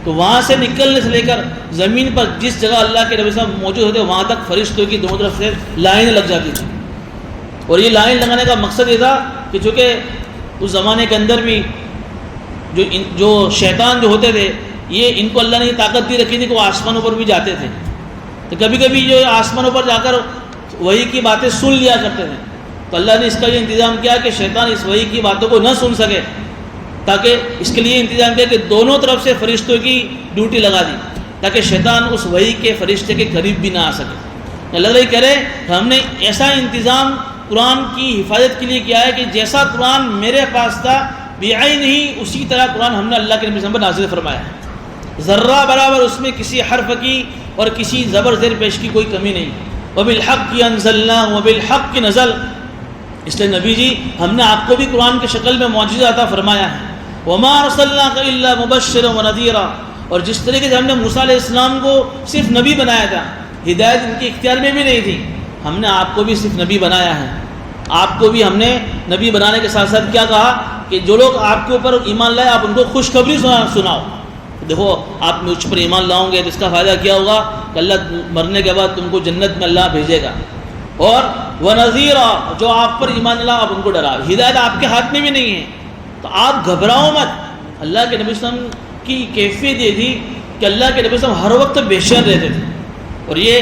تو وہاں سے نکلنے سے لے کر زمین پر جس جگہ اللہ کے نبی صلی اللہ علیہ وسلم موجود ہوتے وہاں تک فرشتوں کی دونوں طرف سے لائنیں لگ جاتی تھیں۔ اور یہ لائن لگانے کا مقصد یہ تھا کہ چونکہ اس زمانے کے اندر بھی جو شیطان جو ہوتے تھے، یہ ان کو اللہ نے یہ طاقت دی رکھی تھی کہ وہ آسمانوں پر بھی جاتے تھے، تو کبھی کبھی جو آسمانوں پر جا کر وحی کی باتیں سن لیا کرتے تھے، تو اللہ نے اس کا یہ انتظام کیا کہ شیطان اس وحی کی باتوں کو نہ سن سکے، تاکہ اس کے لیے انتظام کیا کہ دونوں طرف سے فرشتوں کی ڈیوٹی لگا دی تاکہ شیطان اس وحی کے فرشتے کے قریب بھی نہ آ سکے۔ اللہ تعالیٰ کہہ رہے کہ ہم نے ایسا انتظام قرآن کی حفاظت کے لیے کیا ہے کہ جیسا قرآن میرے پاس تھا بعین ہی اسی طرح قرآن ہم نے اللہ کے نبی پر نازل فرمایا ہے، ذرہ برابر اس میں کسی حرف کی اور کسی زبر زیر پیش کی کوئی کمی نہیں۔ وَبِالْحَقِّ أَنزَلْنَاهُ وَبِالْحَقِّ نَزَلَ، اس لیے نبی جی ہم نے آپ کو بھی قرآن کی شکل میں معجزہ عطا فرمایا ہے۔ وَمَا أَرْسَلْنَاكَ إِلَّا مُبَشِّرًا وَنَذِيرًا، اور جس طریقے سے ہم نے موسیٰ علیہ السلام کو صرف نبی بنایا تھا، ہدایت ان کے اختیار میں بھی نہیں تھی، ہم نے آپ کو بھی صرف نبی بنایا ہے۔ آپ کو بھی ہم نے نبی بنانے کے ساتھ ساتھ کیا کہا کہ جو لوگ آپ کے اوپر ایمان لائے آپ ان کو خوشخبری سناؤ۔ دیکھو آپ مجھ پر ایمان لاؤ گے تو اس کا فائدہ کیا ہوگا کہ اللہ مرنے کے بعد تم کو جنت میں اللہ بھیجے گا، اور وَنَذِيرًا، جو آپ پر ایمان لا آپ ان کو ڈراؤ۔ ہدایت آپ کے ہاتھ میں بھی نہیں ہے تو آپ گھبراؤ مت۔ اللہ کے نبی صلی اللہ علیہ وسلم کی کیفیت یہ تھی کہ اللہ کے نبی صلی اللہ علیہ وسلم ہر وقت بے چین رہتے تھے، اور یہ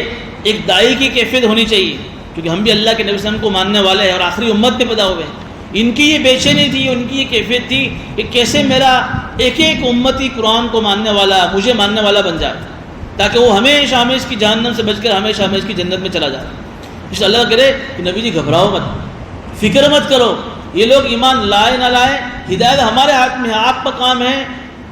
ایک داعی کی کیفیت ہونی چاہیے، کیونکہ ہم بھی اللہ کے نبی صلی اللہ علیہ وسلم کو ماننے والے ہیں اور آخری امت میں پیدا ہوئے ہیں۔ ان کی یہ بے چینی تھی، ان کی یہ کیفیت تھی کہ کیسے میرا ایک ایک امتی قرآن کو ماننے والا، مجھے ماننے والا بن جائے، تاکہ وہ ہمیشہ ہمیشہ کی جہنم سے بچ کر ہمیشہ ہمیشہ کی جنت میں چلا جائے۔ اس لیے اللہ کرے کہ نبی جی گھبراؤ مت، فکر مت کرو، یہ لوگ ایمان لائے نہ لائے ہدایت ہمارے ہاتھ میں ہے، آپ کا کام ہے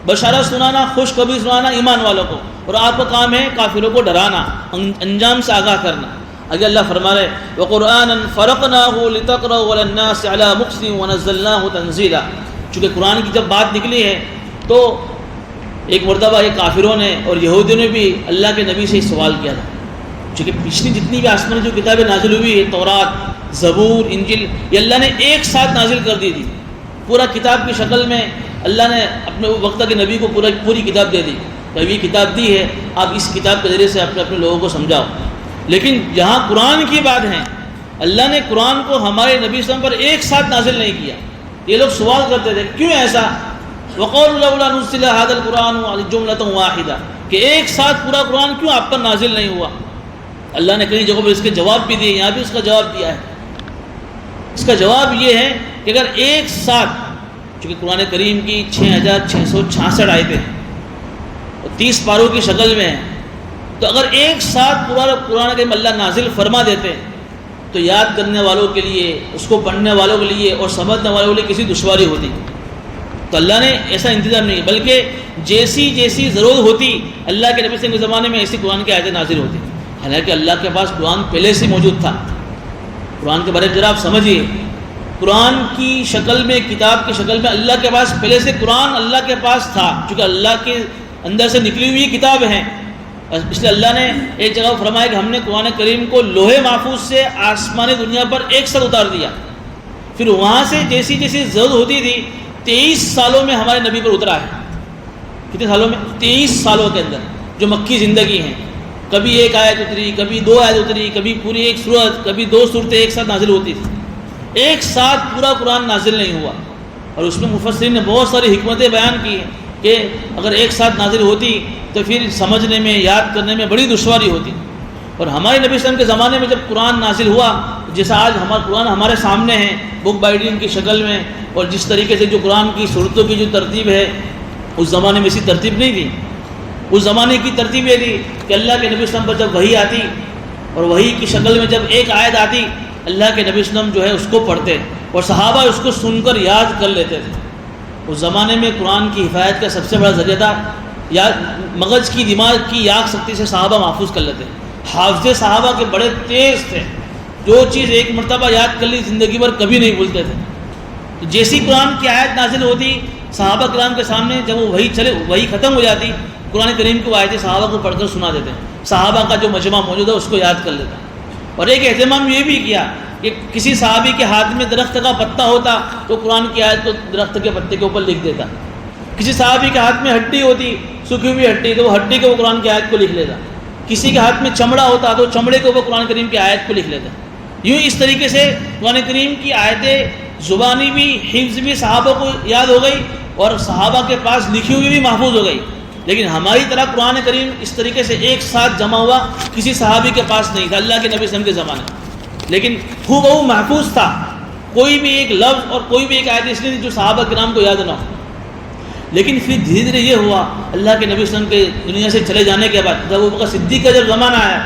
بشارت سنانا، خوشخبری سنانا ایمان والوں کو، اور آپ کا کام ہے کافروں کو ڈرانا، انجام سے آگاہ کرنا۔ اگر اللہ فرما رہے وَقُرْآنًا فَرَقْنَاهُ لِتَقْرَأَهُ عَلَى النَّاسِ عَلَى مُكْثٍ وَنَزَّلْنَاهُ تَنزِيلًا۔ چونکہ قرآن کی جب بات نکلی ہے تو ایک مرتبہ یہ کافروں نے اور یہودیوں نے بھی اللہ کے نبی سے سوال کیا تھا، چونکہ پچھلی جتنی بھی آسمانی جو کتابیں نازل ہوئی ہے، تورات، زبور، انجیل، یہ اللہ نے ایک ساتھ نازل کر دی تھی، پورا کتاب کی شکل میں اللہ نے اپنے وقت کے نبی کو پوری کتاب دے دی کہ یہ کتاب دی ہے، آپ اس کتاب کے ذریعے سے اپنے لوگوں کو سمجھاؤ۔ لیکن جہاں قرآن کی بات ہے، اللہ نے قرآن کو ہمارے نبی صلی اللہ علیہ وسلم پر ایک ساتھ نازل نہیں کیا۔ یہ لوگ سوال کرتے تھے کیوں ایسا، وَقَالُوا لَوْلَا نُزِّلَ هَذَا الْقُرْآنُ عَلَىٰ جُمْلَةٍ وَاحِدَةٍ، کہ ایک ساتھ پورا قرآن کیوں آپ پر نازل نہیں ہوا۔ اللہ نے کئی جگہوں پر اس کے جواب بھی دیے، یہاں بھی اس کا جواب دیا ہے۔ اس کا جواب یہ ہے کہ اگر ایک ساتھ، چونکہ قرآن کریم کی 6666 آیتیں ہیں اور 30 پاروں کی شکل میں ہیں، تو اگر ایک ساتھ پورا قرآن کریم اللہ نازل فرما دیتے تو یاد کرنے والوں کے لیے، اس کو پڑھنے والوں کے لیے اور سمجھنے والوں کے لیے کسی دشواری ہوتی۔ تو اللہ نے ایسا انتظام نہیں، بلکہ جیسی ضرورت ہوتی اللہ کے نبی صلی اللہ علیہ وسلم کے زمانے میں ایسی قرآن کی آیتیں نازل ہوتی۔ حالانکہ اللہ کے پاس قرآن پہلے سے موجود تھا۔ قرآن کے بارے میں ذرا آپ سمجھیے، قرآن کی شکل میں، کتاب کی شکل میں اللہ کے پاس پہلے سے قرآن اللہ کے پاس تھا، چونکہ اللہ کے اندر سے نکلی ہوئی کتاب ہیں۔ اس لیے اللہ نے ایک جگہ فرمایا کہ ہم نے قرآن کریم کو لوح محفوظ سے آسمانی دنیا پر ایک ساتھ اتار دیا، پھر وہاں سے جیسی ضرورت ہوتی تھی 23 سالوں میں ہمارے نبی پر اترا ہے۔ کتنے سالوں میں؟ 23 سالوں کے اندر جو مکی زندگی ہیں، کبھی ایک آیت اتری، کبھی 2 آیت اتری، کبھی پوری ایک سورت، کبھی 2 صورتیں ایک ساتھ نازل ہوتی تھی۔ ایک ساتھ پورا قرآن نازل نہیں ہوا، اور اس میں مفسرین نے بہت ساری حکمتیں بیان کی ہیں کہ اگر ایک ساتھ نازل ہوتی تو پھر سمجھنے میں، یاد کرنے میں بڑی دشواری ہوتی۔ اور ہمارے نبی صلی اللہ علیہ وسلم کے زمانے میں جب قرآن نازل ہوا، جیسا آج ہمارا قرآن ہمارے سامنے ہے بک بائنڈنگ کی شکل میں، اور جس طریقے سے جو قرآن کی صورتوں کی جو ترتیب ہے، اس زمانے میں اسی ترتیب نہیں تھی۔ اس زمانے کی ترتیب یہ تھی کہ اللہ کے نبی صلی اللہ علیہ وسلم پر جب وحی آتی اور وحی کی شکل میں جب ایک آیت آتی، اللہ کے نبی صلی اللہ علیہ وسلم جو ہے اس کو پڑھتے اور صحابہ اس کو سن کر یاد کر لیتے تھے۔ اس زمانے میں قرآن کی حفاظت کا سب سے بڑا ذریعہ تھا، یا مغز کی، دماغ کی یاق شکتی سے صحابہ محفوظ کر لیتے۔ حافظ صحابہ کے بڑے تیز تھے، جو چیز ایک مرتبہ یاد کر لی زندگی بھر کبھی نہیں بھولتے تھے۔ تو جیسی قرآن کی آیت نازل ہوتی، صحابہ کرام کے سامنے جب وہ وحی ختم ہو جاتی، قرآن کریم کی آیتیں صحابہ کو پڑھ کر سنا دیتے، صحابہ کا جو مجمع موجود ہے اس کو یاد کر لیتا۔ اور ایک اہتمام یہ بھی کیا کہ کسی صحابی کے ہاتھ میں درخت کا پتا ہوتا تو قرآن کی آیت کو درخت کے پتے کے اوپر لکھ دیتا، کسی صحابی کے ہاتھ میں ہڈی ہوتی، سوکھی ہوئی ہڈی، تو وہ ہڈی کے وہ قرآن کی آیت کو لکھ لیتا، کسی کے ہاتھ میں چمڑا ہوتا تو چمڑے کے اوپر قرآن کریم کی آیت کو لکھ لیتا۔ یوں اس طریقے سے قرآن کریم کی آیتیں زبانی بھی، حفظ بھی صحابہ کو یاد ہو گئی، اور صحابہ کے پاس لکھی ہوئی بھی محفوظ ہو گئی۔ لیکن ہماری طرح قرآن کریم اس طریقے سے ایک ساتھ جمع ہوا کسی صحابی کے پاس نہیں تھا اللہ کے نبی صلی اللہ علیہ وسلم کے زمانے میں، لیکن ہو بہو محفوظ تھا، کوئی بھی ایک لفظ اور کوئی بھی ایک آیت اس لیے جو صحابہ کرام کو یاد نہ ہو۔ لیکن پھر دھیرے دھیرے یہ ہوا اللہ کے نبی صلی اللہ علیہ وسلم کے دنیا سے چلے جانے کے بعد، جب ابو بکر صدیق کا جب زمانہ آیا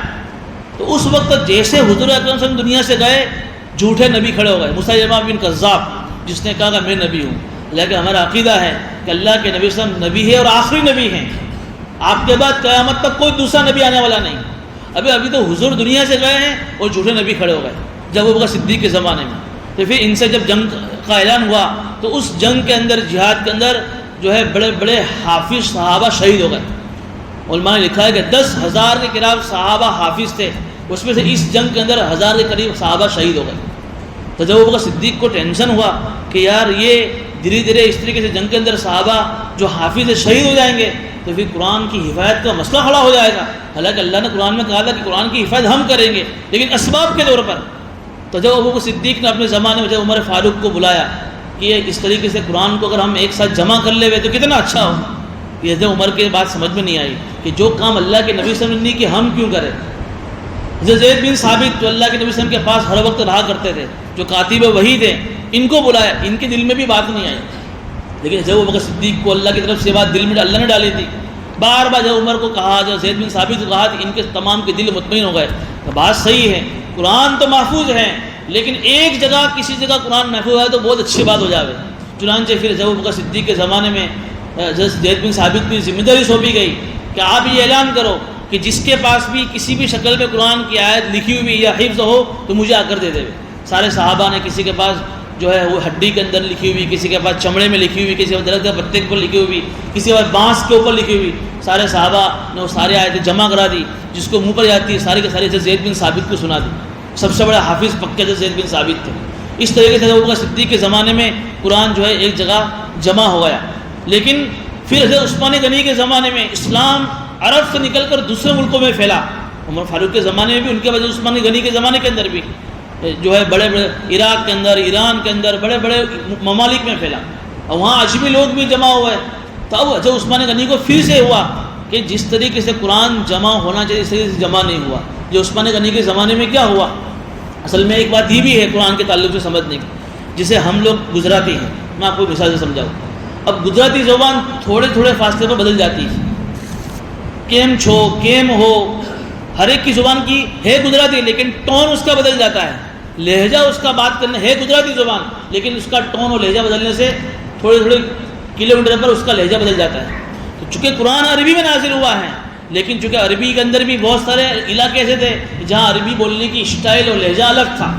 تو اس وقت جیسے حضور اکرم صلی اللہ علیہ وسلم دنیا سے گئے، جھوٹے نبی کھڑے ہو گئے، مسیلمہ بن کذاب، جس نے کہا کہ میں نبی ہوں۔ لیکن ہمارا عقیدہ ہے کہ اللہ کے نبی صلی اللہ علیہ وسلم نبی ہے اور آخری نبی ہیں، آپ کے بعد قیامت تک کوئی دوسرا نبی آنے والا نہیں۔ ابھی تو حضور دنیا سے گئے ہیں اور جھوٹے نبی کھڑے ہو گئے جب ابو بکر صدیق کے زمانے میں۔ تو پھر ان سے جب جنگ کا اعلان ہوا تو اس جنگ کے اندر، جہاد کے اندر جو ہے بڑے بڑے حافظ صحابہ شہید ہو گئے۔ علماء نے لکھا ہے کہ 10,000 کے قریب صحابہ حافظ تھے، اس میں سے اس جنگ کے اندر 1000 کے قریب صحابہ شہید ہو گئے۔ تو جب ابو بکر صدیق کو ٹینشن ہوا کہ یار یہ دھیرے دھیرے اس طریقے سے جنگ کے اندر صحابہ جو حافظ شہید ہو جائیں گے تو پھر قرآن کی حفاظت کا مسئلہ کھڑا ہو جائے گا۔ حالانکہ اللہ نے قرآن میں کہا تھا کہ قرآن کی حفاظت ہم کریں گے، لیکن اسباب کے طور پر۔ تو جب ابو بکر صدیق نے اپنے زمانے میں جب عمر فاروق کو بلایا کہ اس طریقے سے قرآن کو اگر ہم ایک ساتھ جمع کر لے ہوئے تو کتنا اچھا ہو، یہ جب عمر کے بات سمجھ میں نہیں آئی کہ جو کام اللہ کے نبی صلی اللہ علیہ وسلم نے کہ ہم کیوں کریں۔ زید بن ثابت جو اللہ کے نبی صلی اللہ علیہ وسلم کے پاس ہر وقت رہا کرتے تھے، جو کاتب وحی تھے، ان کو بلایا، ان کے دل میں بھی بات نہیں آئی۔ لیکن جب ابو بکر صدیق کو اللہ کی طرف سے بات دل میں اللہ نے ڈالی تھی، بار بار جب عمر کو کہا، جب زید بن ثابت کو کہا، ان کے تمام کے دل مطمئن ہو گئے کہ بات صحیح ہے، قرآن تو محفوظ ہے، لیکن ایک جگہ کسی جگہ قرآن محفوظ ہے تو بہت اچھی بات ہو جائے۔ چنانچہ پھر جب ابو بکر صدیق کے زمانے میں زید بن ثابت کی ذمہ داری سونپی گئی کہ آپ یہ اعلان کرو کہ جس کے پاس بھی کسی بھی شکل میں قرآن کی آیت لکھی ہوئی یا حفظ ہو تو مجھے آ کر دے دے۔ سارے صحابہ نے کسی کے پاس جو ہے وہ ہڈی کے اندر لکھی ہوئی، کسی کے پاس چمڑے میں لکھی ہوئی، کسی کے پاس درخت کے پتے کے اوپر لکھی ہوئی، کسی کے پاس بانس کے اوپر لکھی ہوئی، سارے صحابہ نے وہ سارے آیتیں جمع کرا دی، جس کو منہ پر جاتی ہے ساری کے ساری زید بن ثابت کو سنا دی۔ سب سے بڑے حافظ پکے تھے زید بن ثابت تھے۔ اس طریقے سے ابو بکر صدیق کے زمانے میں قرآن جو ہے ایک جگہ جمع ہو گیا۔ لیکن پھر حضرت عثمان غنی کے زمانے میں اسلام عرب سے نکل کر دوسرے ملکوں میں پھیلا۔ عمر فاروق کے زمانے میں بھی، ان کے بعد عثمان غنی کے زمانے کے اندر بھی جو ہے بڑے بڑے عراق کے اندر، ایران کے اندر بڑے بڑے ممالک میں پھیلا، اور وہاں اجمی لوگ بھی جمع ہوئے۔ تو اب حضرت عثمان غنی کو پھر سے ہوا کہ جس طریقے سے قرآن جمع ہونا چاہیے اس طریقے سے جمع نہیں ہوا۔ جو عثمان غنی کے زمانے میں کیا ہوا، اصل میں ایک بات یہ بھی ہے قرآن کے تعلق سے سمجھنے کی، جسے ہم لوگ گجراتی ہیں، میں آپ کو مثال سے سمجھاؤں۔ اب گجراتی زبان تھوڑے تھوڑے فاصلے پر بدل جاتی ہے، کیم چھو کیم ہو، ہر ایک کی زبان کی ہے گجراتی، لیکن ٹون اس کا بدل جاتا ہے، لہجہ اس کا بات کرنا ہے گجراتی زبان، لیکن اس کا ٹون اور لہجہ بدلنے سے تھوڑے تھوڑے کلومیٹر پر اس کا لہجہ بدل جاتا ہے۔ تو چونکہ قرآن عربی میں نازل ہوا ہے، لیکن چونکہ عربی کے اندر بھی بہت سارے علاقے ایسے تھے جہاں عربی بولنے کی اسٹائل اور لہجہ الگ تھا۔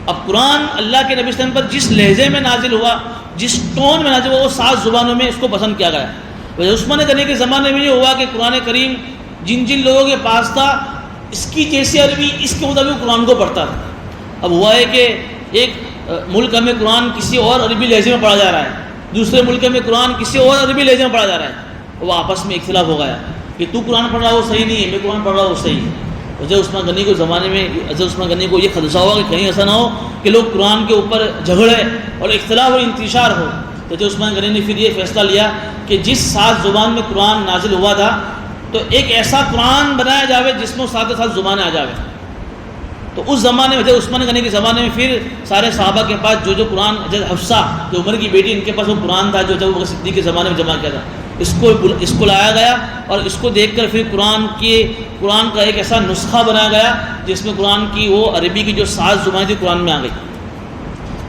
اب قرآن اللہ کے نبی صلی اللہ علیہ وسلم پر جس لہجے میں نازل ہوا، جس ٹون میں نازل ہوا، وہ 7 زبانوں میں اس کو پسند کیا گیا۔ عثمان غنی کے زمانے میں یہ ہوا کہ قرآن کریم جن جن لوگوں کے پاس تھا، اس کی جیسی عربی اس کے مطابق قرآن کو پڑھتا تھا۔ اب ہوا ہے کہ ایک ملک میں قرآن کسی اور عربی لہجے میں پڑھا جا رہا ہے، دوسرے ملک میں قرآن کسی اور عربی لہجے میں پڑھا جا رہا ہے، وہ آپس میں اختلاف ہو گیا کہ تو قرآن پڑھ رہا وہ صحیح نہیں ہے، میں قرآن پڑھ رہا وہ صحیح ہے۔ حضرت عثمان غنی کے زمانے میں حضرت عثمان غنی کو یہ خدشہ ہوا کہ کہیں ایسا نہ ہو کہ لوگ قرآن کے اوپر جھگڑے اور اختلاف اور انتشار ہو۔ تو حضرت عثمان غنی نے پھر یہ فیصلہ لیا کہ جس 7 زبان میں قرآن نازل ہوا تھا، تو ایک ایسا قرآن بنایا جاوے جس میں 7 زبانیں آ جاوے۔ تو اس زمانے میں حضرت عثمان غنی کے زمانے میں پھر سارے صحابہ کے پاس جو قرآن، حضرت حفصہ جو عمر کی بیٹی، ان کے پاس وہ قرآن تھا جو حضرت ابو بکر صدیق کے زمانے میں جمع کیا تھا، اس کو لایا گیا، اور اس کو دیکھ کر پھر قرآن کا ایک ایسا نسخہ بنایا گیا جس میں قرآن کی وہ عربی کی جو 7 زبانیں تھی قرآن میں آ گئی۔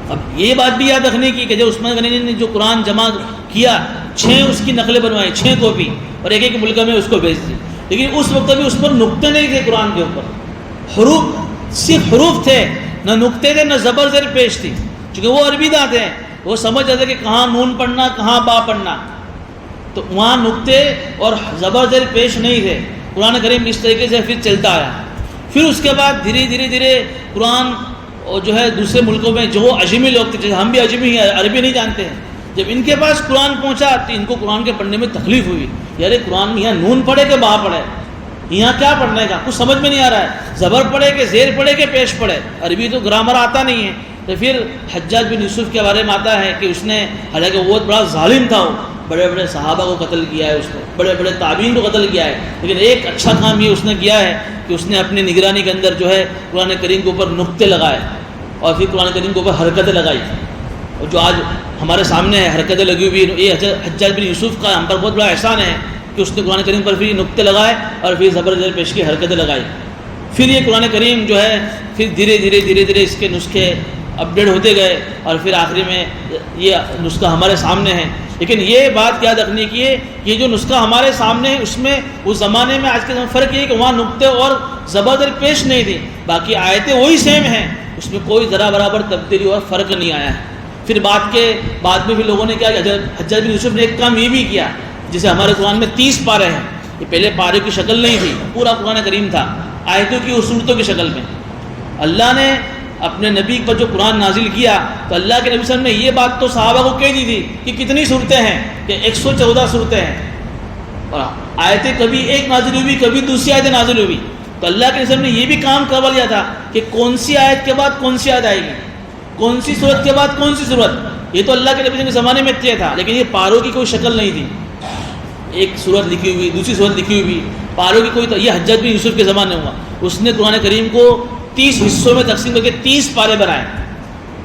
اب یہ بات بھی یاد رکھنے کی کہ جب عثمان غنی نے جو قرآن جمع کیا، 6 اس کی نقلیں بنوائی، 6 کاپی، اور ایک ملک میں اس کو بھیج دی۔ لیکن اس وقت بھی اس پر نقطے نہیں تھے قرآن کے اوپر، حروف صرف حروف تھے، نہ نقطے تھے نہ زبر زیر پیش تھی، چونکہ وہ عربی داں تھے، وہ سمجھ جاتے کہ کہاں نون پڑھنا کہاں با پڑھنا، تو وہاں نقطے اور زبر زیر پیش نہیں تھے۔ قرآن کریم اس طریقے سے پھر چلتا آیا۔ پھر اس کے بعد دھیرے قرآن جو ہے دوسرے ملکوں میں جو اجمی لوگ تھے، جیسے ہم بھی اجمی ہیں، عربی نہیں جانتے ہیں، جب ان کے پاس قرآن پہنچا تو ان کو قرآن کے پڑھنے میں تکلیف ہوئی، یار قرآن میں یہاں نون پڑھے کہ با پڑھے، یہاں کیا پڑھنے کا کچھ سمجھ میں نہیں آ رہا ہے، زبر پڑھے کہ زیر پڑھے کہ پیش پڑھے، عربی تو گرامر آتا نہیں ہے۔ تو پھر حجاج بن یوسف کے بارے میں آتا ہے کہ اس نے، حالانکہ وہ بہت بڑا ظالم تھا، وہ بڑے بڑے صحابہ کو قتل کیا ہے، اس نے بڑے بڑے تابعین کو قتل کیا ہے، لیکن ایک اچھا کام یہ اس نے کیا ہے کہ اس نے اپنی نگرانی کے اندر جو ہے قرآن کریم کے اوپر نقطے لگائے، اور پھر قرآن کریم کے اوپر حرکتیں لگائی، اور جو آج ہمارے سامنے ہے حرکتیں لگی ہوئی، یہ حجاج بن یوسف کا ہم پر بہت بڑا احسان ہے کہ اس نے قرآن کریم پر پھر نقطے لگائے اور پھر زبر زیر پیش کی حرکتیں لگائی۔ پھر یہ قرآن کریم جو ہے پھر دھیرے دھیرے اس کے نسخے اپڈیٹ ہوتے گئے، اور پھر آخری میں یہ نسخہ ہمارے سامنے ہے۔ لیکن یہ بات یاد رکھنے کی ہے کہ جو نسخہ ہمارے سامنے ہے اس میں اس زمانے میں آج کے زمانے فرق یہ ہے کہ وہاں نقطے اور زبر زیر پیش نہیں تھی، باقی آیتیں وہی سیم ہیں، اس میں کوئی ذرا برابر تبدیلی اور فرق نہیں آیا ہے۔ پھر بعد میں بھی لوگوں نے کیا کہ حجاج بن یوسف نے ایک کام یہ بھی کیا، جیسے ہمارے قرآن میں 30 پارے ہیں، یہ پہلے پارے کی شکل نہیں تھی، پورا قرآن کریم تھا آیتوں کی اور صورتوں کی شکل میں۔ اللہ نے اپنے نبی پر جو قرآن نازل کیا تو اللہ کے نبی صلی اللہ علیہ وسلم نے یہ بات تو صحابہ کو کہہ دی تھی کہ کتنی صورتیں ہیں، کہ 114 صورتیں ہیں، اور آیتیں کبھی ایک نازل ہوئی کبھی دوسری آیتیں نازل ہوئی، تو اللہ کے نبی صلی اللہ علیہ وسلم نے یہ بھی کام کروا لیا تھا کہ کون سی آیت کے بعد کون سی آیت آئے گی، کون سی صورت کے بعد کون سی صورت، یہ تو اللہ کے نبی صلی اللہ علیہ وسلم کے زمانے میں طے تھا، لیکن یہ پاروں کی کوئی شکل نہیں تھی، ایک صورت لکھی ہوئی دوسری صورت لکھی ہوئی، پاروں کی کوئی، تو یہ حجاج بن یوسف کے زمانے میں ہوا، اس نے قرآن کریم کو 30 حصوں میں تقسیم کر کے 30 پارے بنائے،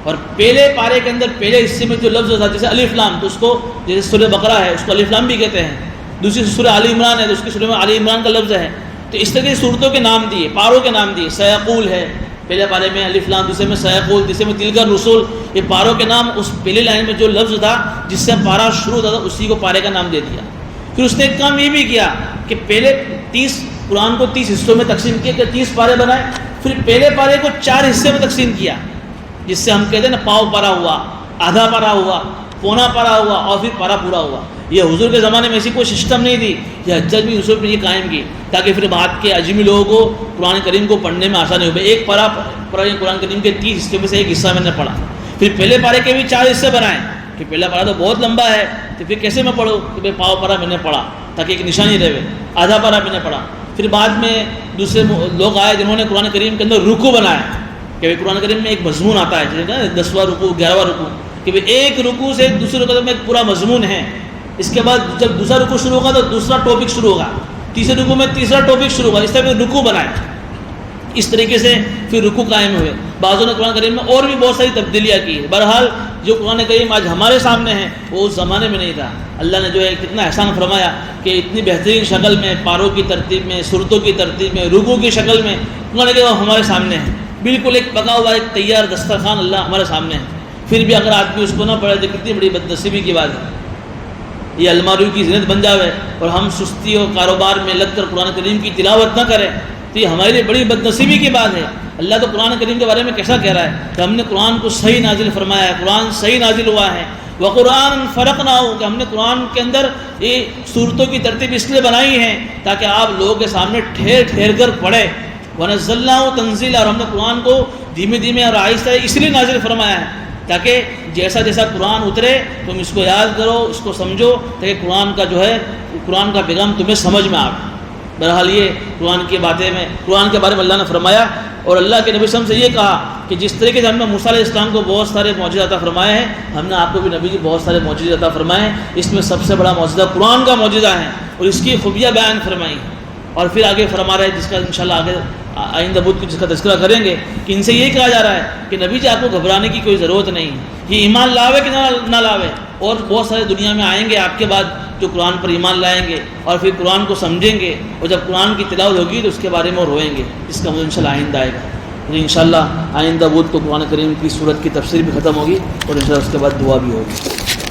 اور پہلے پارے کے اندر پہلے حصے میں جو لفظ تھا جیسے الف لام، تو اس کو جیسے سورہ بقرہ ہے اس کو الف لام بھی کہتے ہیں، دوسری سورہ آل عمران ہے تو اس کی سورہ میں آل عمران کا لفظ ہے، تو اس طرح کی صورتوں کے نام دیے، پاروں کے نام دیے، سیقول ہے، پہلے پارے میں الف لام، دوسرے میں سیقول، تیسرے میں تلک الرسول، یہ پاروں کے نام اس پہلی لائن میں جو لفظ تھا جس سے پارا شروع ہوتا تھا اسی کو پارے کا نام دے دیا۔ پھر اس نے ایک کام یہ بھی کیا کہ پہلے 30 قرآن کو 30 حصوں میں تقسیم کیا کہ 30 پارے بنائے، پھر پہلے پارے کو 4 حصے میں تقسیم کیا، جس سے ہم کہتے ہیں نا پاؤ پارا ہوا، آدھا پارا ہوا، پونا پارا ہوا اور پھر پارا پورا ہوا۔ یہ حضور کے زمانے میں ایسی کوئی سسٹم نہیں تھی، یہ حجاج بن یوسف نے یہ قائم کی تاکہ پھر بعد کے اجمی لوگوں کو قرآن کریم کو پڑھنے میں آسانی ہو۔ ایک پارا قرآن کریم کے 30 حصے میں سے ایک حصہ میں نے پڑھا، پھر پہلے پارے کے بھی 4 حصے بنائے کہ پہلا پارا تو بہت لمبا ہے تو پھر کیسے میں پڑھوں کہ بھائی پاؤ پارا میں نے پڑھا تاکہ ایک نشانی رہے، آدھا پارا میں نے پڑھا۔ پھر بعد میں دوسرے لوگ آئے جنہوں نے قرآن کریم کے اندر رکوع بنایا کہ بھائی قرآن کریم میں ایک مضمون آتا ہے جیسے 10واں رکوع 11واں رکوع کہ بھائی ایک رکوع سے دوسرے رکوع میں ایک پورا مضمون ہے۔ اس کے بعد جب دوسرا رکوع شروع ہوگا تو دوسرا ٹاپک شروع ہوگا، تیسرے رکوع میں تیسرا ٹاپک شروع ہوگا، اس طرح پھر رکوع بنائے، اس طریقے سے پھر رکوع قائم ہوئے۔ بعضوں نے قرآن کریم میں اور بھی بہت ساری تبدیلیاں کی۔ بہرحال جو قرآن کریم آج ہمارے سامنے ہے وہ اس زمانے میں نہیں تھا۔ اللہ نے جو ہے کتنا احسان فرمایا کہ اتنی بہترین شکل میں، پاروں کی ترتیب میں، سورتوں کی ترتیب میں، رکوع کی شکل میں قرآن کریم ہمارے سامنے ہے، بالکل ایک پکا ہوا ایک تیار دسترخوان اللہ ہمارے سامنے ہے۔ پھر بھی اگر آدمی اس کو نہ پڑھے تو کتنی بڑی بدنصیبی کی بات ہے، یہ الماریوں کی زینت بن جاوے اور ہم سستی اور کاروبار میں لگ کر قرآن کریم کی تلاوت نہ کریں تو یہ ہمارے لیے بڑی بدنصیبی کی بات ہے۔ اللہ تو قرآن کریم کے بارے میں کیسا کہہ رہا ہے کہ ہم نے قرآن کو صحیح نازل فرمایا ہے، قرآن صحیح نازل ہوا ہے، وقرآن فرق نہ ہو کہ ہم نے قرآن کے اندر یہ صورتوں کی ترتیب اس لیے بنائی ہے تاکہ آپ لوگوں کے سامنے ٹھہر ٹھہر کر پڑھیں، ونزلناہ تنزیلا، اور ہم نے قرآن کو دھیمے دھیمے اور آہستہ اس لیے نازل فرمایا ہے تاکہ جیسا جیسا قرآن اترے تم اس کو یاد کرو، اس کو سمجھو، تاکہ قرآن کا جو ہے قرآن کا پیغام تمہیں سمجھ میں آئے۔ بہرحال یہ قرآن کی باتیں میں قرآن کے بارے میں اللہ نے فرمایا، اور اللہ کے نبی صلی اللہ علیہ وسلم سے یہ کہا کہ جس طریقے سے ہم نے موسیٰ علیہ السلام کو بہت سارے معجزے عطا فرمائے ہیں، ہم نے آپ کو بھی نبی جی بہت سارے معجزے عطا فرمائے ہیں، اس میں سب سے بڑا معجزہ قرآن کا معجزہ ہے اور اس کی خوبیاں بیان فرمائی ہیں۔ اور پھر آگے فرما رہے ہیں جس کا انشاءاللہ آگے آئندہ بدھ کو جس کا تذکرہ کریں گے کہ ان سے یہ کہا جا رہا ہے کہ نبی جی آپ کو گھبرانے کی کوئی ضرورت نہیں، یہ ایمان لاوے کہ نہ لاوے، اور بہت سارے دنیا میں آئیں گے آپ کے بعد جو قرآن پر ایمان لائیں گے اور پھر قرآن کو سمجھیں گے، اور جب قرآن کی تلاوت ہوگی تو اس کے بارے میں وہ روئیں گے، اس کا مجھے انشاءاللہ آئندہ آئے گا۔ اور انشاءاللہ آئندہ بدھ کو قرآن کریم کی سورت کی تفسیر بھی ختم ہوگی اور انشاءاللہ اس کے بعد دعا بھی ہوگی۔